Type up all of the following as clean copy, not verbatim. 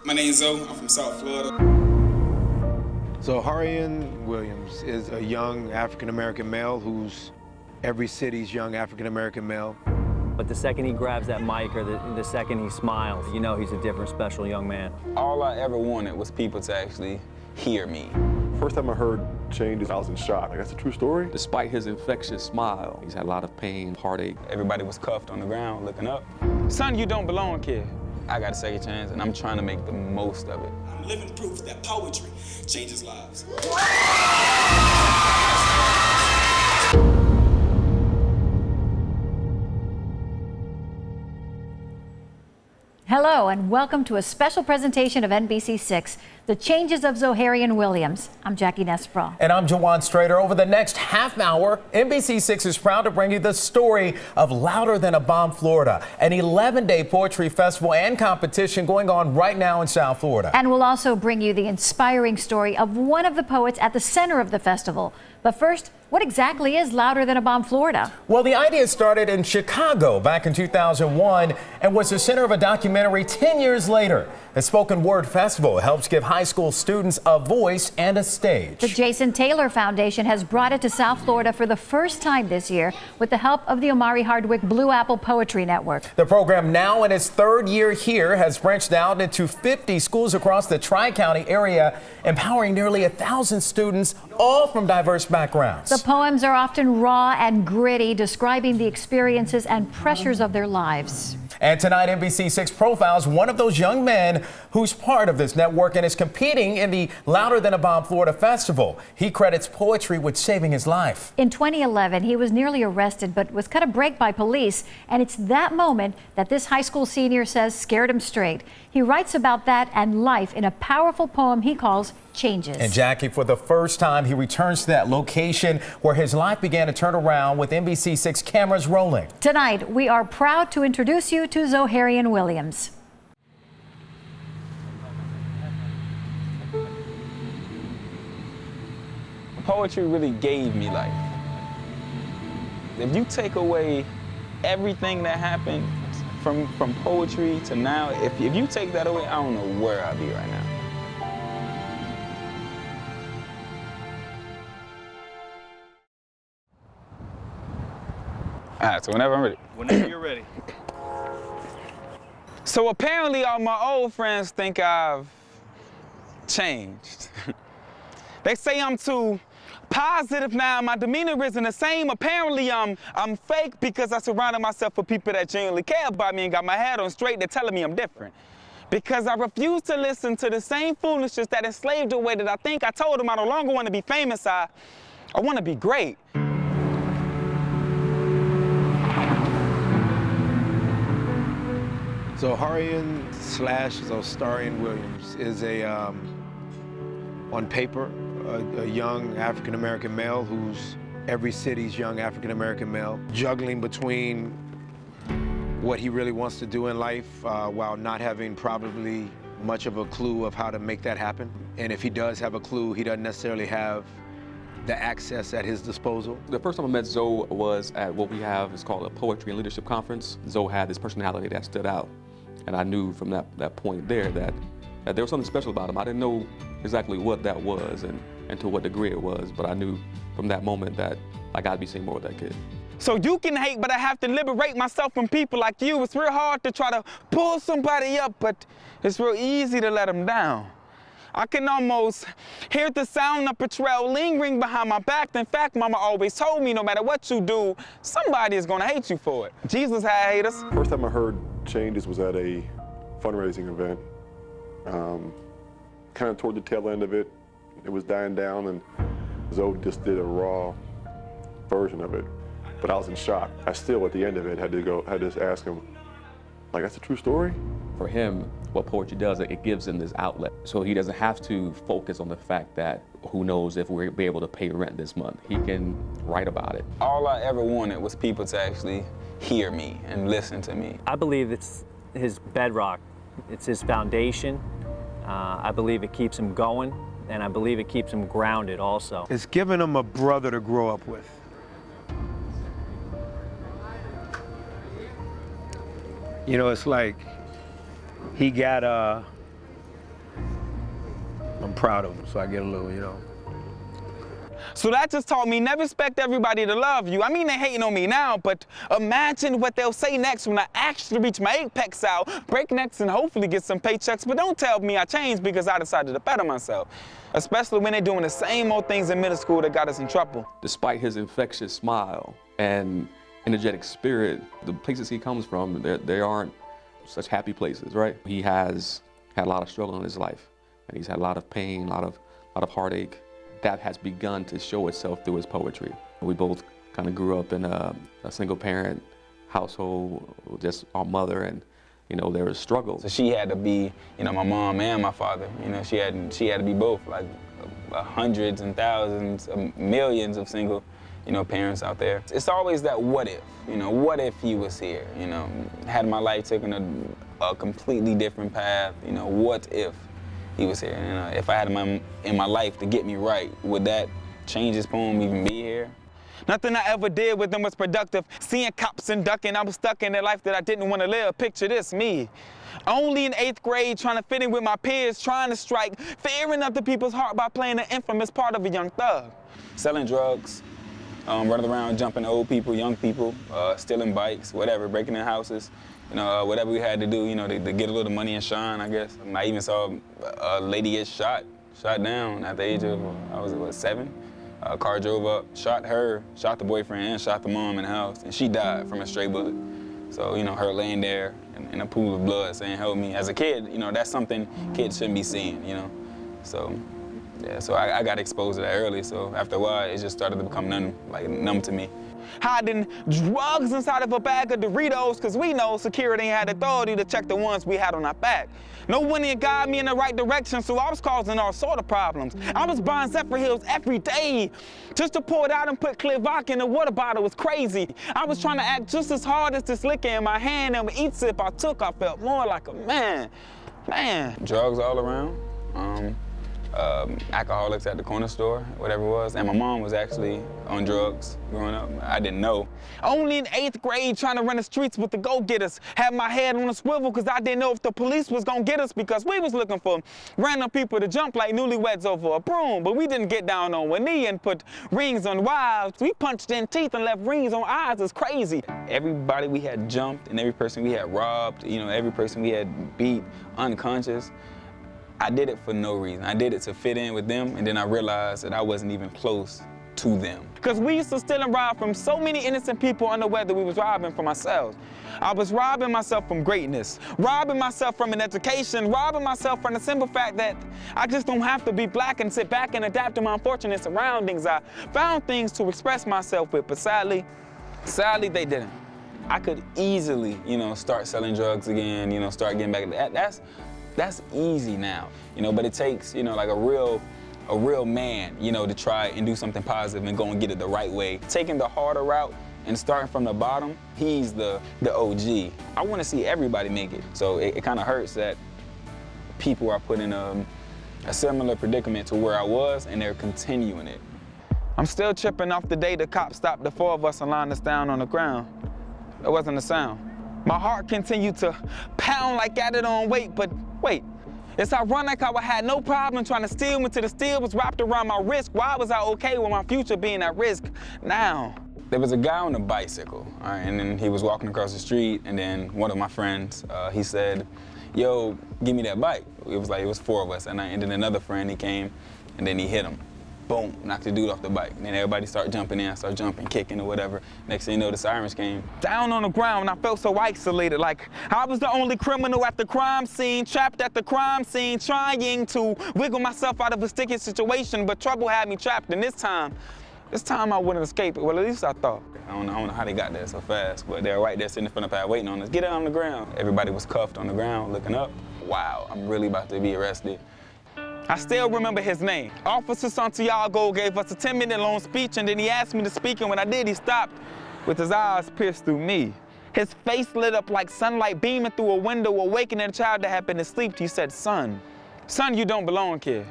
My name's Zoe. I'm from South Florida. Zoharian Williams is a young African-American male who's every city's young African-American male. But the second he grabs that mic or the second he smiles, you know he's a different, special young man. All I ever wanted was people to actually hear me. First time I heard changes, I was in shock. Like, that's a true story? Despite his infectious smile, he's had a lot of pain, heartache. Everybody was cuffed on the ground looking up. Son, you don't belong, kid. I got a second chance, and I'm trying to make the most of it. I'm living proof that poetry changes lives. Hello and welcome to a special presentation of NBC6, The Changes of Zoharian Williams. I'm Jackie Nespral. And I'm Jawan Strader. Over the next half hour, NBC6 is proud to bring you the story of Louder Than a Bomb, Florida, an 11-day poetry festival and competition going on right now in South Florida. And we'll also bring you the inspiring story of one of the poets at the center of the festival. But first, what exactly is Louder Than a Bomb, Florida? Well, the idea started in Chicago back in 2001 and was the center of a documentary 10 years later. The Spoken Word Festival helps give high school students a voice and a stage. The Jason Taylor Foundation has brought it to South Florida for the first time this year with the help of the Omari Hardwick Blue Apple Poetry Network. The program, now in its third year here, has branched out into 50 schools across the Tri-County area, empowering nearly 1,000 students, all from diverse backgrounds. The poems are often raw and gritty, describing the experiences and pressures of their lives. And tonight, NBC6 profiles one of those young men who's part of this network and is competing in the Louder Than a Bomb Florida Festival. He credits poetry with saving his life. In 2011, he was nearly arrested but was cut a break by police. And it's that moment that this high school senior says scared him straight. He writes about that and life in a powerful poem he calls Changes. And Jackie, for the first time, he returns to that location where his life began to turn around with NBC6 cameras rolling. Tonight, we are proud to introduce you to Zoharian Williams. Poetry really gave me life. If you take away everything that happened from poetry to now, if you take that away, I don't know where I'll be right now. All right, so whenever I'm ready. Whenever you're ready. So apparently all my old friends think I've changed. They say I'm too positive now, my demeanor isn't the same. Apparently I'm fake because I surrounded myself with people that genuinely care about me and got my head on straight. They're telling me I'm different. Because I refuse to listen to the same foolishness that enslaved the way that I think. I told them I no longer want to be famous, I want to be great. Zoharian / Zoharian Williams is on paper, a young African-American male who's every city's young African-American male, juggling between what he really wants to do in life while not having probably much of a clue of how to make that happen. And if he does have a clue, he doesn't necessarily have the access at his disposal. The first time I met Zoe was at what we have is called a Poetry and Leadership Conference. Zoe had this personality that stood out. And I knew from that point there that there was something special about him. I didn't know exactly what that was and to what degree it was, but I knew from that moment that I gotta be seeing more with that kid. So you can hate, but I have to liberate myself from people like you. It's real hard to try to pull somebody up, but it's real easy to let them down. I can almost hear the sound of betrayal lingering behind my back. In fact, Mama always told me no matter what you do, somebody is gonna hate you for it. Jesus had haters. First time I heard changes was at a fundraising event. Kind of toward the tail end of it, it was dying down, and Zoe just did a raw version of it. But I was in shock. I still, at the end of it, had to just ask him, like, that's a true story? For him, what poetry does, it gives him this outlet. So he doesn't have to focus on the fact that who knows if we'll be able to pay rent this month. He can write about it. All I ever wanted was people to actually hear me and listen to me. I believe it's his bedrock. It's his foundation. I believe it keeps him going, and I believe it keeps him grounded also. It's giving him a brother to grow up with. You know, it's like he got I'm proud of them, so I get a little, you know. So that just taught me never expect everybody to love you. I mean, they're hating on me now, but imagine what they'll say next when I actually reach my apex out, break necks, and hopefully get some paychecks. But don't tell me I changed because I decided to better myself, especially when they're doing the same old things in middle school that got us in trouble. Despite his infectious smile and energetic spirit, the places he comes from, they aren't such happy places, right? He has had a lot of struggle in his life, and he's had a lot of pain, a lot of heartache. That has begun to show itself through his poetry. We both kind of grew up in a single-parent household, just our mother, and you know, there was struggles. So she had to be, you know, my mom and my father. You know, she had to be both, like hundreds and thousands, millions of single, you know, parents out there. It's always that what if, you know, what if he was here? You know, had my life taken a completely different path, you know, what if he was here? And if I had him in my life to get me right, would that change his poem even be here? Nothing I ever did with them was productive. Seeing cops and ducking, I was stuck in a life that I didn't want to live. Picture this, me. Only in 8th grade, trying to fit in with my peers, trying to strike fear in other people's heart by playing an infamous part of a young thug. Selling drugs, running around, jumping old people, young people, stealing bikes, whatever, breaking in houses. You know, whatever we had to do, you know, to get a little money and shine, I guess. I even saw a lady get shot down at the age of, I was, what, 7? A car drove up, shot her, shot the boyfriend, and shot the mom in the house, and she died from a stray bullet. So, you know, her laying there in a pool of blood saying, help me. As a kid, you know, that's something kids shouldn't be seeing, you know. So, yeah, so I got exposed to that early, so after a while, it just started to become numb to me. Hiding drugs inside of a bag of Doritos, because we know security had authority to check the ones we had on our back. No one didn't guide me in the right direction, so I was causing all sort of problems. I was buying Zephyr Hills every day just to pour it out and put clear vodka in a water bottle. It was crazy. I was trying to act just as hard as this liquor in my hand, and with each sip I took, I felt more like a man. Drugs all around. Alcoholics at the corner store, whatever it was. And my mom was actually on drugs growing up. I didn't know. Only in 8th grade trying to run the streets with the go-getters. Had my head on a swivel because I didn't know if the police was gonna get us because we was looking for random people to jump like newlyweds over a broom. But we didn't get down on one knee and put rings on wives. We punched in teeth and left rings on eyes. It's crazy. Everybody we had jumped and every person we had robbed, you know, every person we had beat unconscious, I did it for no reason. I did it to fit in with them, and then I realized that I wasn't even close to them. Because we used to steal and rob from so many innocent people unaware that we was robbing from ourselves. I was robbing myself from greatness, robbing myself from an education, robbing myself from the simple fact that I just don't have to be black and sit back and adapt to my unfortunate surroundings. I found things to express myself with, but sadly, they didn't. I could easily, you know, start selling drugs again, you know, start getting back. That's easy now, you know, but it takes, you know, like a real man, you know, to try and do something positive and go and get it the right way. Taking the harder route and starting from the bottom, he's the OG. I want to see everybody make it. So it kind of hurts that people are put in a similar predicament to where I was, and they're continuing it. I'm still tripping off the day the cops stopped the 4 of us and lined us down on the ground. It wasn't a sound. My heart continued to pound like I had on weight, but wait. It's ironic how I had no problem trying to steal me till the steel was wrapped around my wrist. Why was I okay with my future being at risk now? There was a guy on a bicycle, all right, and then he was walking across the street, and then one of my friends, he said, yo, give me that bike. It was 4 of us, and then another friend, he came, and then he hit him. Boom, knocked the dude off the bike. And then everybody started jumping in, started jumping, kicking or whatever. Next thing you know, the sirens came. Down on the ground, I felt so isolated, like I was the only criminal at the crime scene, trapped at the crime scene, trying to wiggle myself out of a sticky situation, but trouble had me trapped. And this time I wouldn't escape it. Well, at least I thought. I don't know how they got there so fast, but they're right there sitting in front of the pad waiting on us. Get out on the ground. Everybody was cuffed on the ground, looking up. Wow, I'm really about to be arrested. I still remember his name. Officer Santiago gave us a 10-minute long speech, and then he asked me to speak, and when I did, he stopped with his eyes pierced through me. His face lit up like sunlight beaming through a window, awakening a child that had been asleep. He said, son, you don't belong here.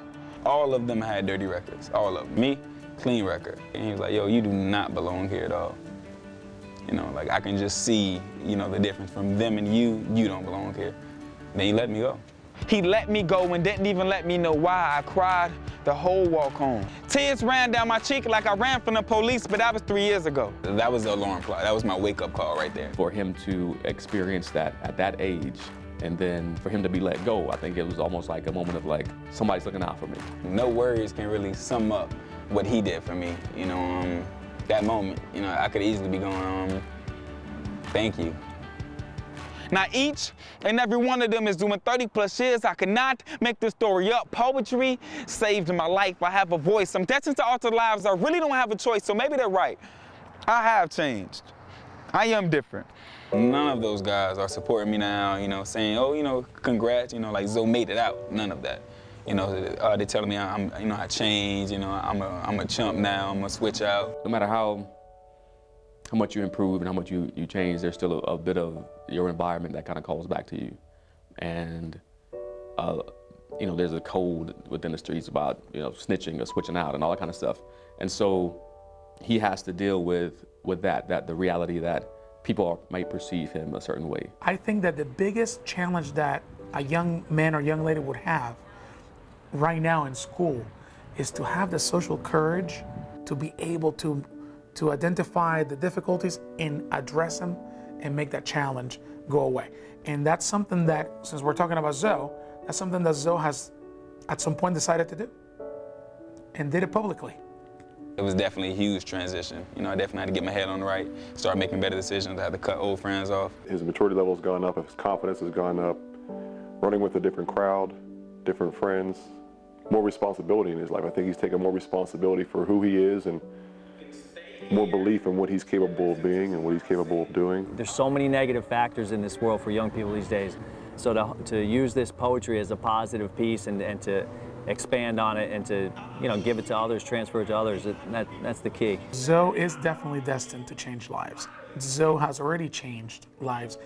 All of them had dirty records, all of them. Me, clean record. And he was like, yo, you do not belong here at all. You know, like I can just see, you know, the difference from them and you don't belong here. Then he let me go. He let me go and didn't even let me know why. I cried the whole walk home. Tears ran down my cheek like I ran from the police, but that was 3 years ago. That was the alarm clock. That was my wake-up call right there. For him to experience that at that age, and then for him to be let go, I think it was almost like a moment of like, somebody's looking out for me. No words can really sum up what he did for me. You know, that moment, you know, I could easily be going, thank you. Now each and every one of them is doing 30+ years. I could not make this story up. Poetry saved my life. I have a voice. I'm destined to alter lives. I really don't have a choice, so maybe they're right. I have changed. I am different. None of those guys are supporting me now, you know, saying, oh, you know, congrats, you know, like Zoe made it out. None of that. You know, they're telling me I changed, you know, I'm a chump now, I'm gonna switch out. No matter how much you improve and how much you change, there's still a bit of your environment that kind of calls back to you. And, you know, there's a code within the streets about, you know, snitching or switching out and all that kind of stuff. And so he has to deal with that the reality that people might perceive him a certain way. I think that the biggest challenge that a young man or young lady would have right now in school is to have the social courage to be able to identify the difficulties and address them and make that challenge go away. And that's something that, since we're talking about Zoe, that's something that Zoe has at some point decided to do and did it publicly. It was definitely a huge transition. You know, I definitely had to get my head on the right, start making better decisions. I had to cut old friends off. His maturity level has gone up, his confidence has gone up, running with a different crowd, different friends, more responsibility in his life. I think he's taken more responsibility for who he is and more belief in what he's capable of being and what he's capable of doing. There's so many negative factors in this world for young people these days. So to use this poetry as a positive piece and to expand on it and to, you know, give it to others, transfer it to others, that's the key. Zoe is definitely destined to change lives. Zoe has already changed lives.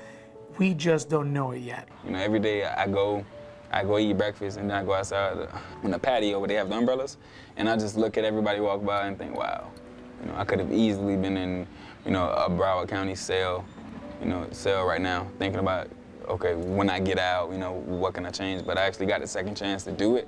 We just don't know it yet. You know, every day I go eat breakfast and then I go outside on the patio where they have the umbrellas, and I just look at everybody walk by and think, wow, you know, I could have easily been in, you know, a Broward County cell right now, thinking about, okay, when I get out, you know, what can I change? But I actually got the second chance to do it.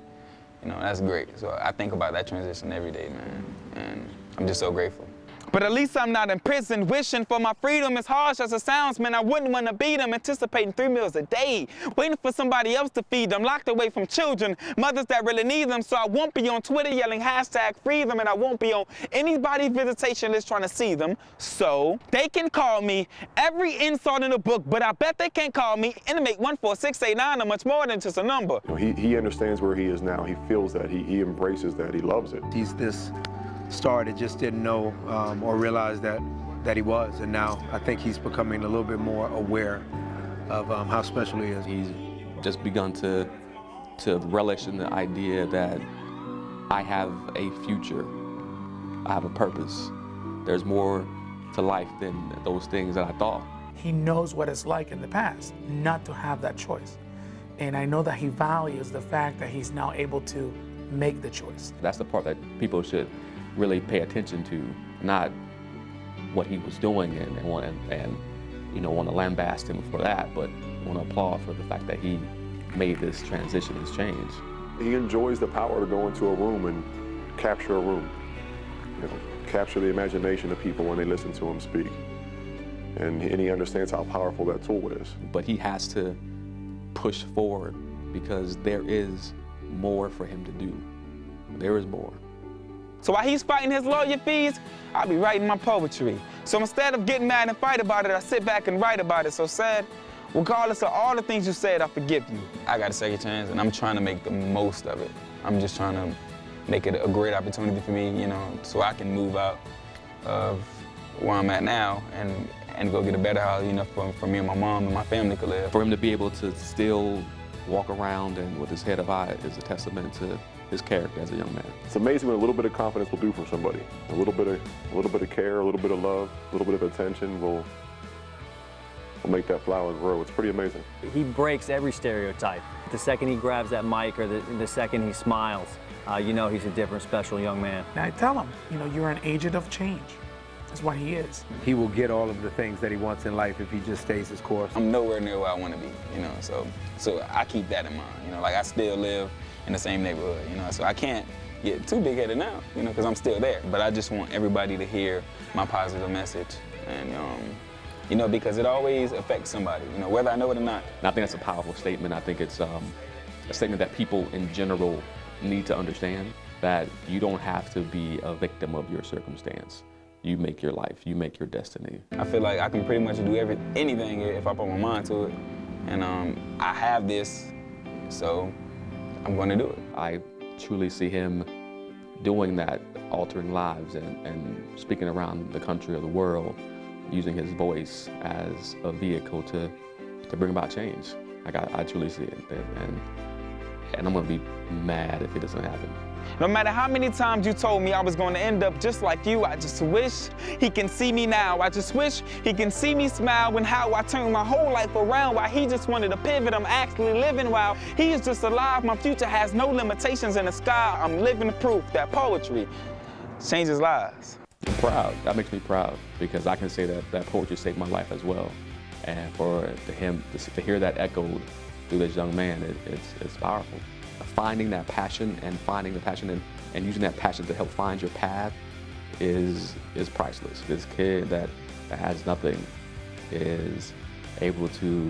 You know, that's great. So I think about that transition every day, man, and I'm just so grateful. But at least I'm not in prison, wishing for my freedom. As harsh as it sounds, man, I wouldn't want to beat them, anticipating 3 meals a day, waiting for somebody else to feed them, locked away from children, mothers that really need them. So I won't be on Twitter yelling #free them, and I won't be on anybody's visitation list trying to see them. So they can call me every insult in the book, but I bet they can't call me inmate 14689 or much more than just a number. You know, he understands where he is now. He feels that. He embraces that. He loves it. He's this star that just didn't know or realize that he was, and now I think he's becoming a little bit more aware of how special he is. He's just begun to relish in the idea that I have a future, I have a purpose. There's more to life than those things that I thought. He knows what it's like in the past not to have that choice. And I know that he values the fact that he's now able to make the choice. That's the part that people should really pay attention to, not what he was doing and you know, want to lambast him for that, but want to applaud for the fact that he made this transition, this change. He enjoys the power to go into a room and capture a room, you know, capture the imagination of people when they listen to him speak. And he understands how powerful that tool is. But he has to push forward because there is more for him to do. There is more. So while he's fighting his lawyer fees, I'll be writing my poetry. So instead of getting mad and fight about it, I sit back and write about it. So said, regardless of all the things you said, I forgive you. I got a second chance, and I'm trying to make the most of it. I'm just trying to make it a great opportunity for me, you know, so I can move out of where I'm at now and go get a better house, you know, for me and my mom and my family could live. For him to be able to still walk around and with his head up high is a testament to his character as a young man. It's amazing what a little bit of confidence will do for somebody. A little bit of care, a little bit of love, a little bit of attention will make that flower grow. It's pretty amazing. He breaks every stereotype. The second he grabs that mic or the second he smiles, you know he's a different, special young man. And I tell him, you know, you're an agent of change. is what he is. He will get all of the things that he wants in life if he just stays his course. I'm nowhere near where I want to be, you know, so I keep that in mind, you know, like I still live in the same neighborhood, you know, so I can't get too big-headed now, you know, because I'm still there. But I just want everybody to hear my positive message, and you know, because it always affects somebody, you know, whether I know it or not. And I think that's a powerful statement. I think it's a statement that people in general need to understand, that you don't have to be a victim of your circumstance. You make your life, you make your destiny. I feel like I can pretty much do anything if I put my mind to it, and I have this, so I'm going to do it. I truly see him doing that, altering lives and speaking around the country or the world, using his voice as a vehicle to bring about change. Like I truly see it, and I'm gonna be mad if it doesn't happen. No matter how many times you told me I was going to end up just like you, I just wish he can see me now. I just wish he can see me smile when how I turned my whole life around. While he just wanted to pivot, I'm actually living while he is just alive. My future has no limitations in the sky. I'm living proof that poetry changes lives. I'm proud. That makes me proud, because I can say that poetry saved my life as well. And to hear that echoed through this young man, it's powerful. Finding that passion and using that passion to help find your path is priceless. This kid that has nothing is able to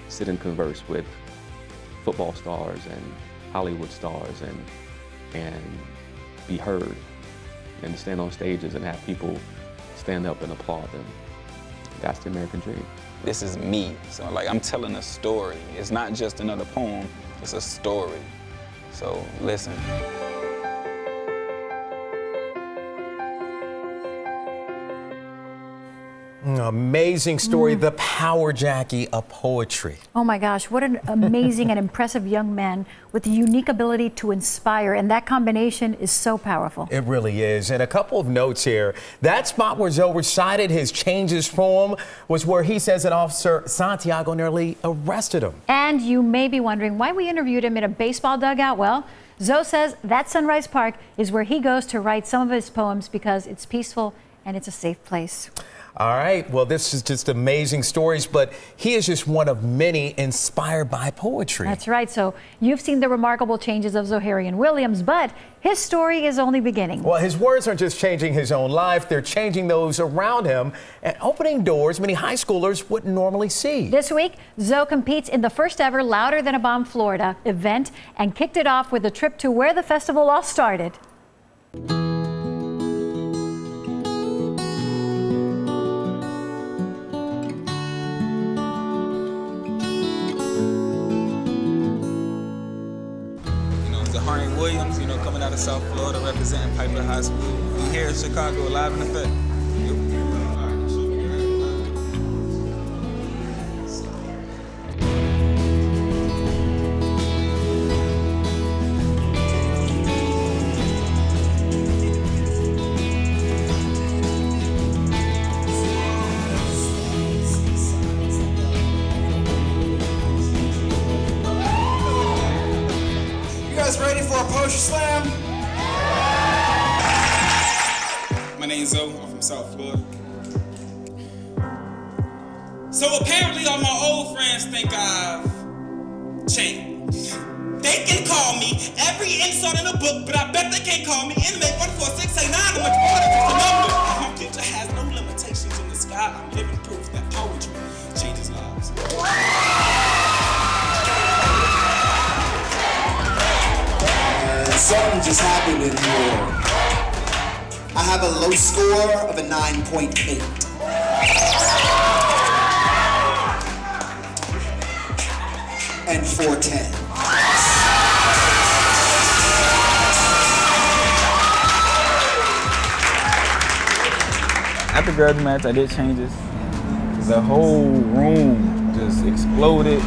sit and converse with football stars and Hollywood stars and be heard, and to stand on stages and have people stand up and applaud them. That's the American dream. This is me, so like I'm telling a story. It's not just another poem, it's a story. So listen. Amazing story, the power, Jackie, of poetry. Oh my gosh, what an amazing and impressive young man with the unique ability to inspire, and that combination is so powerful. It really is. And a couple of notes here. That spot where Zoe recited his changes poem was where he says an officer, Santiago, nearly arrested him. And you may be wondering why we interviewed him in a baseball dugout. Well, Zoe says that Sunrise Park is where he goes to write some of his poems because it's peaceful and it's a safe place. All right, well, this is just amazing stories, but he is just one of many inspired by poetry. That's right. So you've seen the remarkable changes of Zoharian Williams, but his story is only beginning. Well, his words aren't just changing his own life, they're changing those around him and opening doors many high schoolers wouldn't normally see. This week, Zoe competes in the first ever Louder Than a Bomb Florida event and kicked it off with a trip to where the festival all started. Zoharian Williams, you know, coming out of South Florida, representing Piper High School. We here in Chicago, live in effect. Ready for a poetry slam? My name's Zoe, I'm from South Florida. So apparently all my old friends think I've changed. They can call me every insult in the book, but I bet they can't call me inmate 14689 much more than just a number. My future has no limitations in the sky. I'm living proof that poetry changes lives. Something just happened in here. I have a low score of a 9.8. And 410. After grudge match, I did changes. The whole room just exploded.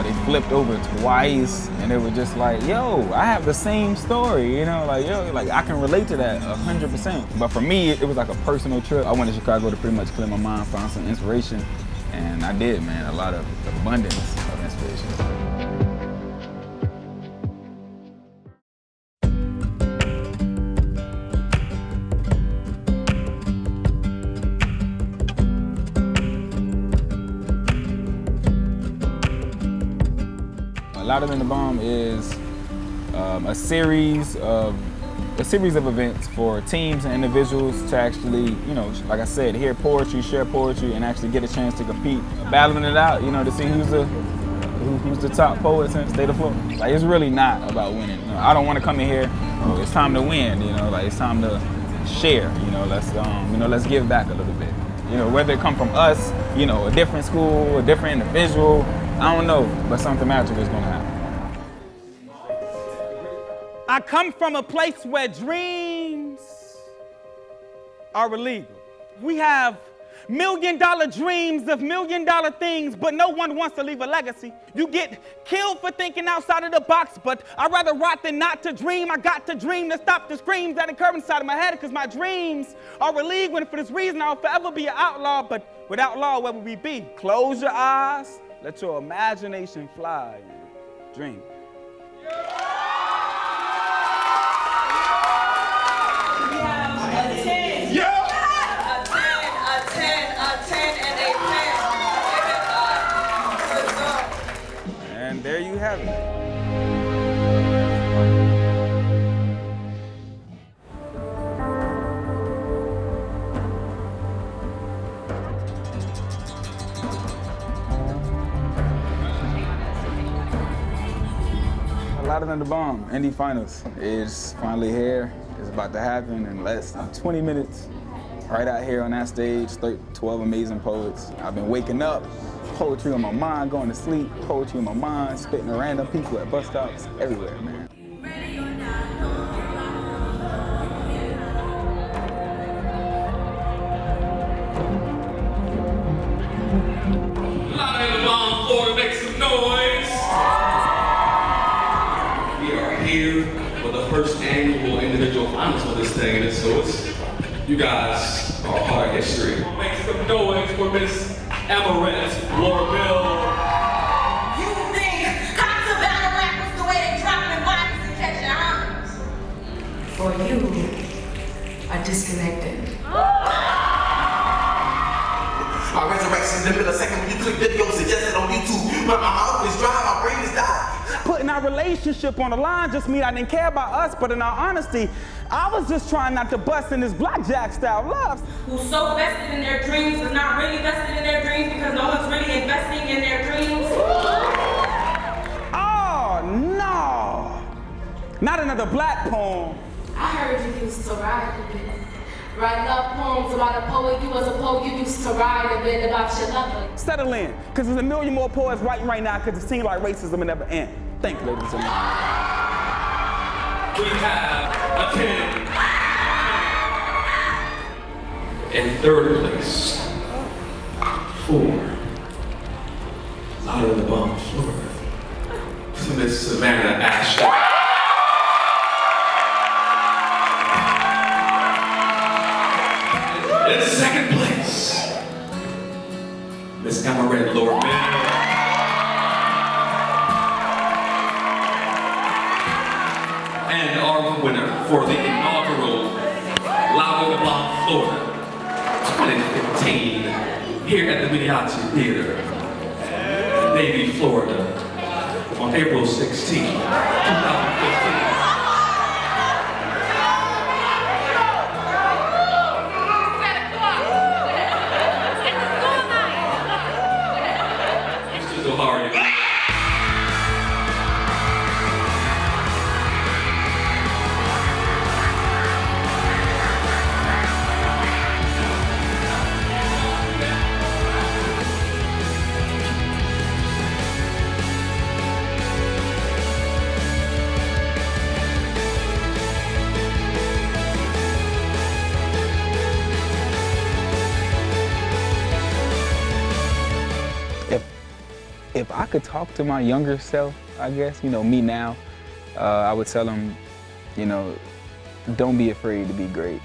They flipped over twice, and they were just like, yo, I have the same story, you know, like, yo, like I can relate to that 100%. But for me, it was like a personal trip. I went to Chicago to pretty much clear my mind, find some inspiration, and I did, man, a lot of abundance of inspiration. Louder Than the Bomb is a series of events for teams and individuals to actually, you know, like I said, hear poetry, share poetry, and actually get a chance to compete, battling it out, you know, to see who's the top poets in the state of Florida. Like, it's really not about winning. You know, I don't want to come in here, oh, it's time to win, you know, like it's time to share, you know, let's give back a little bit. You know, whether it come from us, you know, a different school, a different individual, I don't know, but something magical is gonna happen. I come from a place where dreams are illegal. We have $1 million dreams of $1 million things, but no one wants to leave a legacy. You get killed for thinking outside of the box, but I'd rather rot than not to dream. I got to dream to stop the screams that occur inside of my head, because my dreams are illegal, and for this reason I'll forever be an outlaw, but without law, where would we be? Close your eyes, let your imagination fly, dream. And there you have it. Louder Than the Bomb, Indy Finals is finally here. It's about to happen in less than 20 minutes. Right out here on that stage, 12 amazing poets. I've been waking up, poetry on my mind, going to sleep, poetry on my mind, spitting to random people at bus stops, everywhere, man. Louder Than the Bomb, Florida, make some noise. We are here for the first annual individual finals for this thing, and so you guys are a part of history. Make some noise for Miss Amaranth Lorville. You think cops are battle rappers the way they dropping bodies and catching arms? For you are disconnected. My resurrection in the millisecond when you click videos suggested on YouTube. My mouth is dry, my brain is dying. Putting our relationship on the line just mean I didn't care about us, but in all honesty, I was just trying not to bust in this blackjack style love. Who's so vested in their dreams but not really vested in their dreams because no one's really investing in their dreams. Oh no! Not another black poem. I heard you used to write a bit. Write love poems about a poet. You was a poet, you used to write a bit about your lover. Settle in, because there's a million more poets writing right now because it seems like racism will never end. Thank you, ladies and gentlemen. We have a 10. In third place, 4. Louder Than the Bomb, Florida. To Miss Savannah Ashton. In second place, Miss Amaranth Lorville. And our winner for the inaugural Louder Than the Bomb Florida 2015 here at the Mariachi Theater in Navy, Florida on April 16, 2015. Mr. Zoharian. If I could talk to my younger self, I guess, you know, me now, I would tell him, you know, don't be afraid to be great.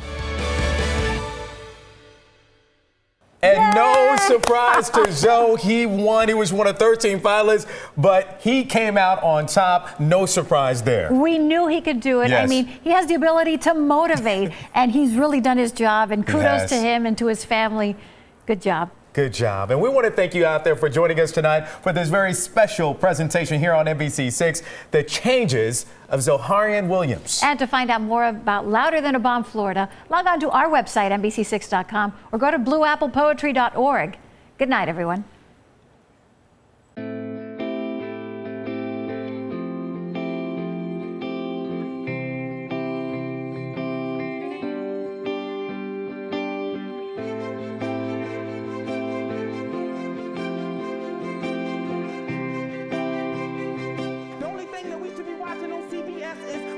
And no surprise to Zoe, he won. He was one of 13 finalists, but he came out on top. No surprise there. We knew he could do it. Yes. I mean, he has the ability to motivate, and he's really done his job, and kudos to him and to his family. Good job. Good job. And we want to thank you out there for joining us tonight for this very special presentation here on NBC6, The Changes of Zoharian Williams. And to find out more about Louder Than a Bomb, Florida, log on to our website, NBC6.com, or go to blueapplepoetry.org. Good night, everyone.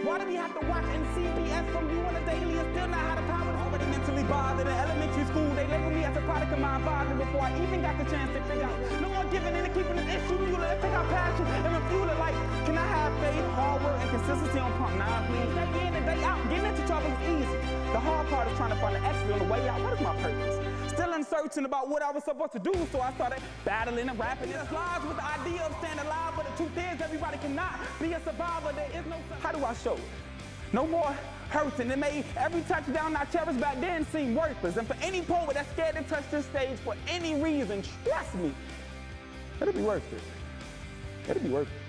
Why do we have to watch in CBS from you on a daily and still not have the power to already mentally bothered? In elementary school, they labeled me as a product of my environment before I even got the chance to figure out. No more giving in and keeping this issue muted. Let's take our passion and refuel it like, can I have faith, hard work, and consistency on pump 9, please? Day in and day out, getting into trouble is easy. The hard part is trying to find the exit on the way out. What is my purpose? Still uncertain about what I was supposed to do, so I started battling and rapping. It's lies with the idea of staying alive, but the truth is everybody cannot be a survivor. There is no. How do I show it? No more hurting. It made every touchdown I cherished back then seem worthless. And for any poet that's scared to touch this stage for any reason, trust me, it'll be worth it. It'll be worth it.